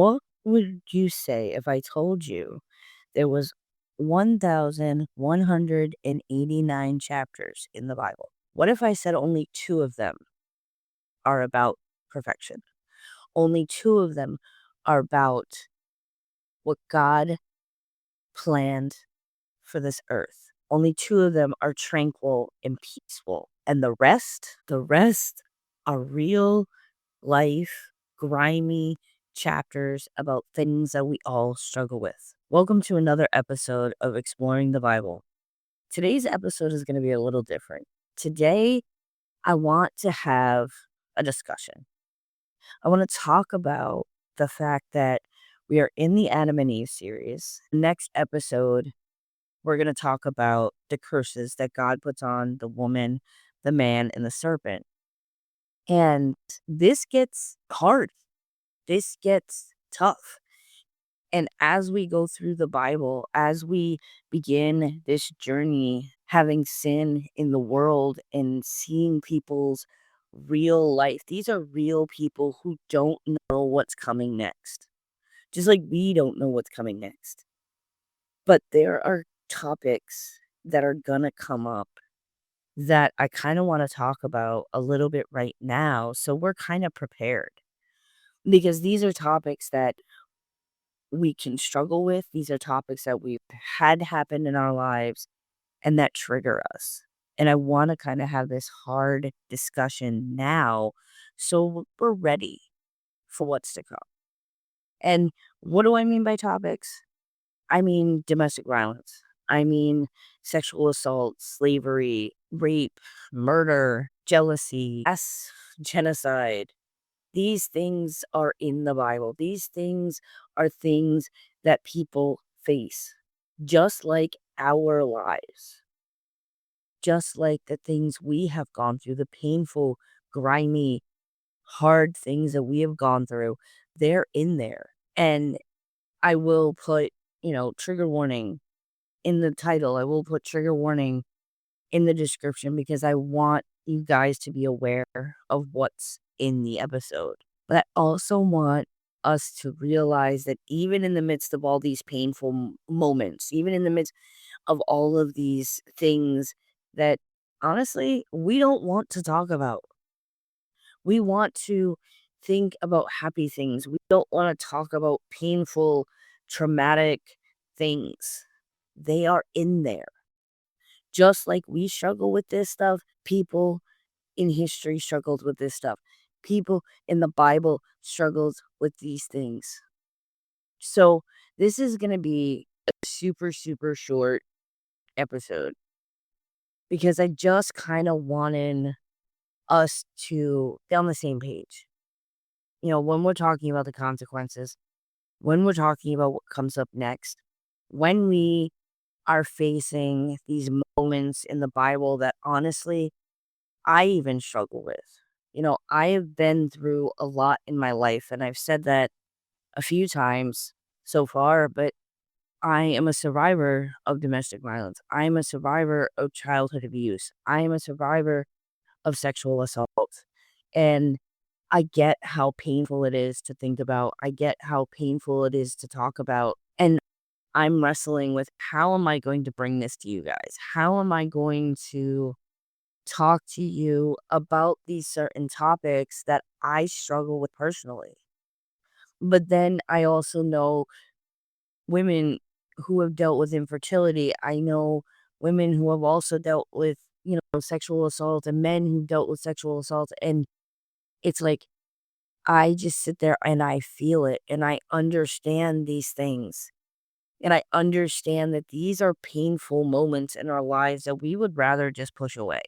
What would you say if I told you there was 1,189 chapters in the Bible? What if I said only two of them are about perfection? Only two of them are about what God planned for this earth. Only two of them are tranquil and peaceful. And the rest are real life, grimy chapters about things that we all struggle with. Welcome to another episode of Exploring the Bible. Today's episode is going to be a little different. Today, I want to have a discussion. I want to talk about the fact that we are in the Adam and Eve series. Next episode, we're going to talk about the curses that God puts on the woman, the man, and the serpent. And this gets hard. This gets tough. And as we go through the Bible, as we begin this journey, having sin in the world and seeing people's real life, these are real people who don't know what's coming next. Just like we don't know what's coming next. But there are topics that are going to come up that I kind of want to talk about a little bit right now. So we're kind of prepared because these are topics that we can struggle with. These are topics that we've had happen in our lives and that trigger us. And I want to kind of have this hard discussion now so we're ready for what's to come. And what do I mean by topics? I mean domestic violence. I mean sexual assault, slavery, rape, murder, jealousy, genocide. These things are in the Bible. These things are things that people face, just like our lives, just like the things we have gone through, the painful, grimy, hard things that we have gone through. They're in there. And I will put, trigger warning in the title. I will put trigger warning in the description because I want you guys to be aware of what's in the episode. But I also want us to realize that even in the midst of all these painful moments, even in the midst of all of these things that honestly we don't want to talk about, we want to think about happy things. We don't want to talk about painful, traumatic things. They are in there. Just like we struggle with this stuff, people in history struggled with this stuff. People in the Bible struggled with these things. So this is going to be a super, super short episode because I just kind of wanted us to be on the same page. When we're talking about the consequences, when we're talking about what comes up next, when we are facing these moments in the Bible that honestly I even struggle with. I have been through a lot in my life, and I've said that a few times so far, but I am a survivor of domestic violence. I am a survivor of childhood abuse. I am a survivor of sexual assault. And I get how painful it is to think about. I get how painful it is to talk about. And I'm wrestling with how am I going to bring this to you guys? How am I going to talk to you about these certain topics that I struggle with personally? But then I also know women who have dealt with infertility. I know women who have also dealt with, sexual assault and men who dealt with sexual assault. And it's like, I just sit there and I feel it and I understand these things. And I understand that these are painful moments in our lives that we would rather just push away.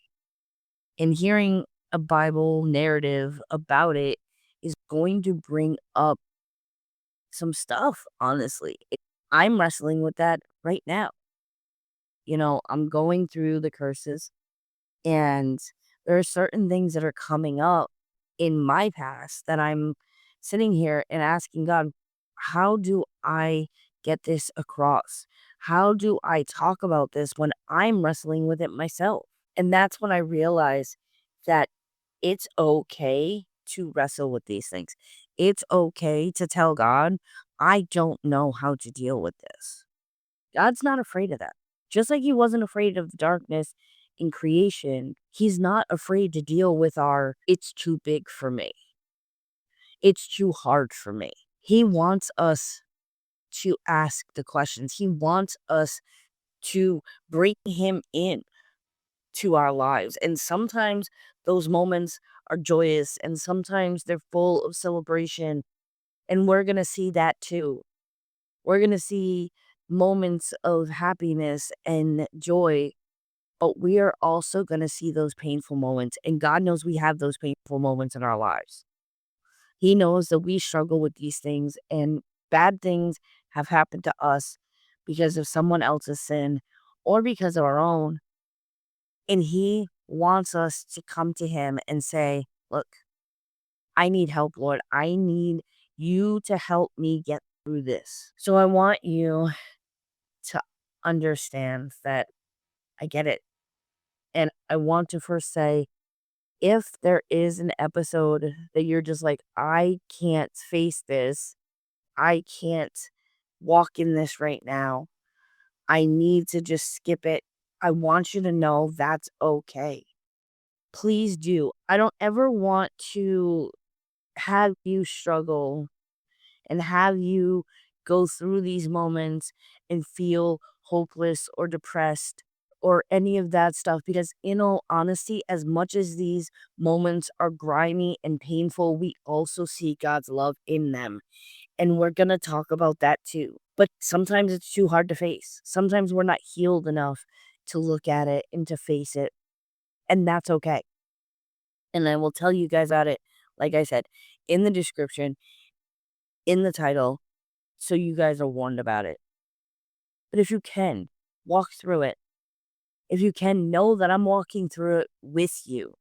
And hearing a Bible narrative about it is going to bring up some stuff, honestly. I'm wrestling with that right now. I'm going through the curses, and there are certain things that are coming up in my past that I'm sitting here and asking God, how do I get this across? How do I talk about this when I'm wrestling with it myself? And that's when I realize that it's okay to wrestle with these things. It's okay to tell God, I don't know how to deal with this. God's not afraid of that. Just like he wasn't afraid of the darkness in creation, he's not afraid to deal with our, it's too big for me. It's too hard for me. He wants us to ask the questions. He wants us to bring him in to our lives. And sometimes those moments are joyous and sometimes they're full of celebration. And we're going to see that too. We're going to see moments of happiness and joy, but we are also going to see those painful moments. And God knows we have those painful moments in our lives. He knows that we struggle with these things and bad things have happened to us because of someone else's sin or because of our own. And he wants us to come to him and say, look, I need help, Lord. I need you to help me get through this. So I want you to understand that I get it. And I want to first say, if there is an episode that you're just like, I can't face this, I can't walk in this right now, I need to just skip it. I want you to know that's okay. Please do. I don't ever want to have you struggle and have you go through these moments and feel hopeless or depressed or any of that stuff because in all honesty, as much as these moments are grimy and painful, we also see God's love in them. And we're going to talk about that too. But sometimes it's too hard to face. Sometimes we're not healed enough to look at it and to face it. And that's okay. And I will tell you guys about it, like I said, in the description, in the title, so you guys are warned about it. But if you can, walk through it. If you can, know that I'm walking through it with you.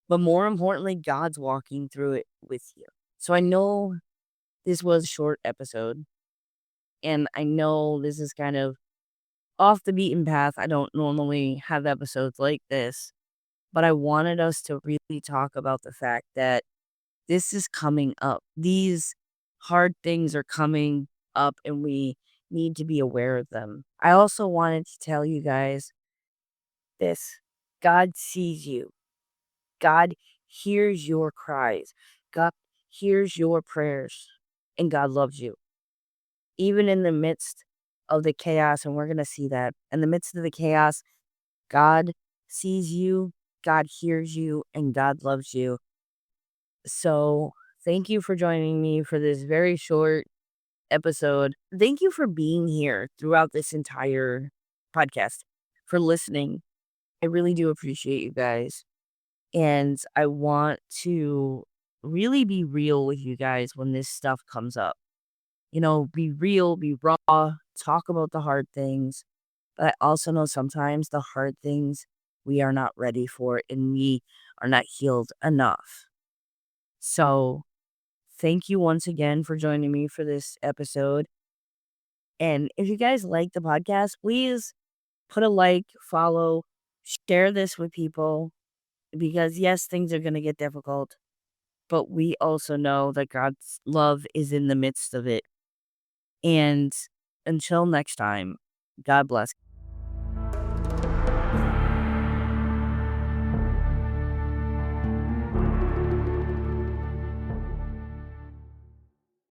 But more importantly, God's walking through it with you. So I know this was a short episode, and I know this is kind of off the beaten path. I don't normally have episodes like this, but I wanted us to really talk about the fact that this is coming up. These hard things are coming up, and we need to be aware of them. I also wanted to tell you guys this: God sees you, God hears your cries, God hears your prayers, and God loves you. Even in the midst of the chaos, and we're going to see that in the midst of the chaos, God sees you, God hears you, and God loves you. So, thank you for joining me for this very short episode. Thank you for being here throughout this entire podcast, for listening. I really do appreciate you guys. And I want to really be real with you guys when this stuff comes up. You know, be real, be raw, talk about the hard things. But I also know sometimes the hard things we are not ready for and we are not healed enough. So, thank you once again for joining me for this episode. And if you guys like the podcast, please put a like, follow, share this with people because, yes, things are going to get difficult, but we also know that God's love is in the midst of it. And until next time, God bless.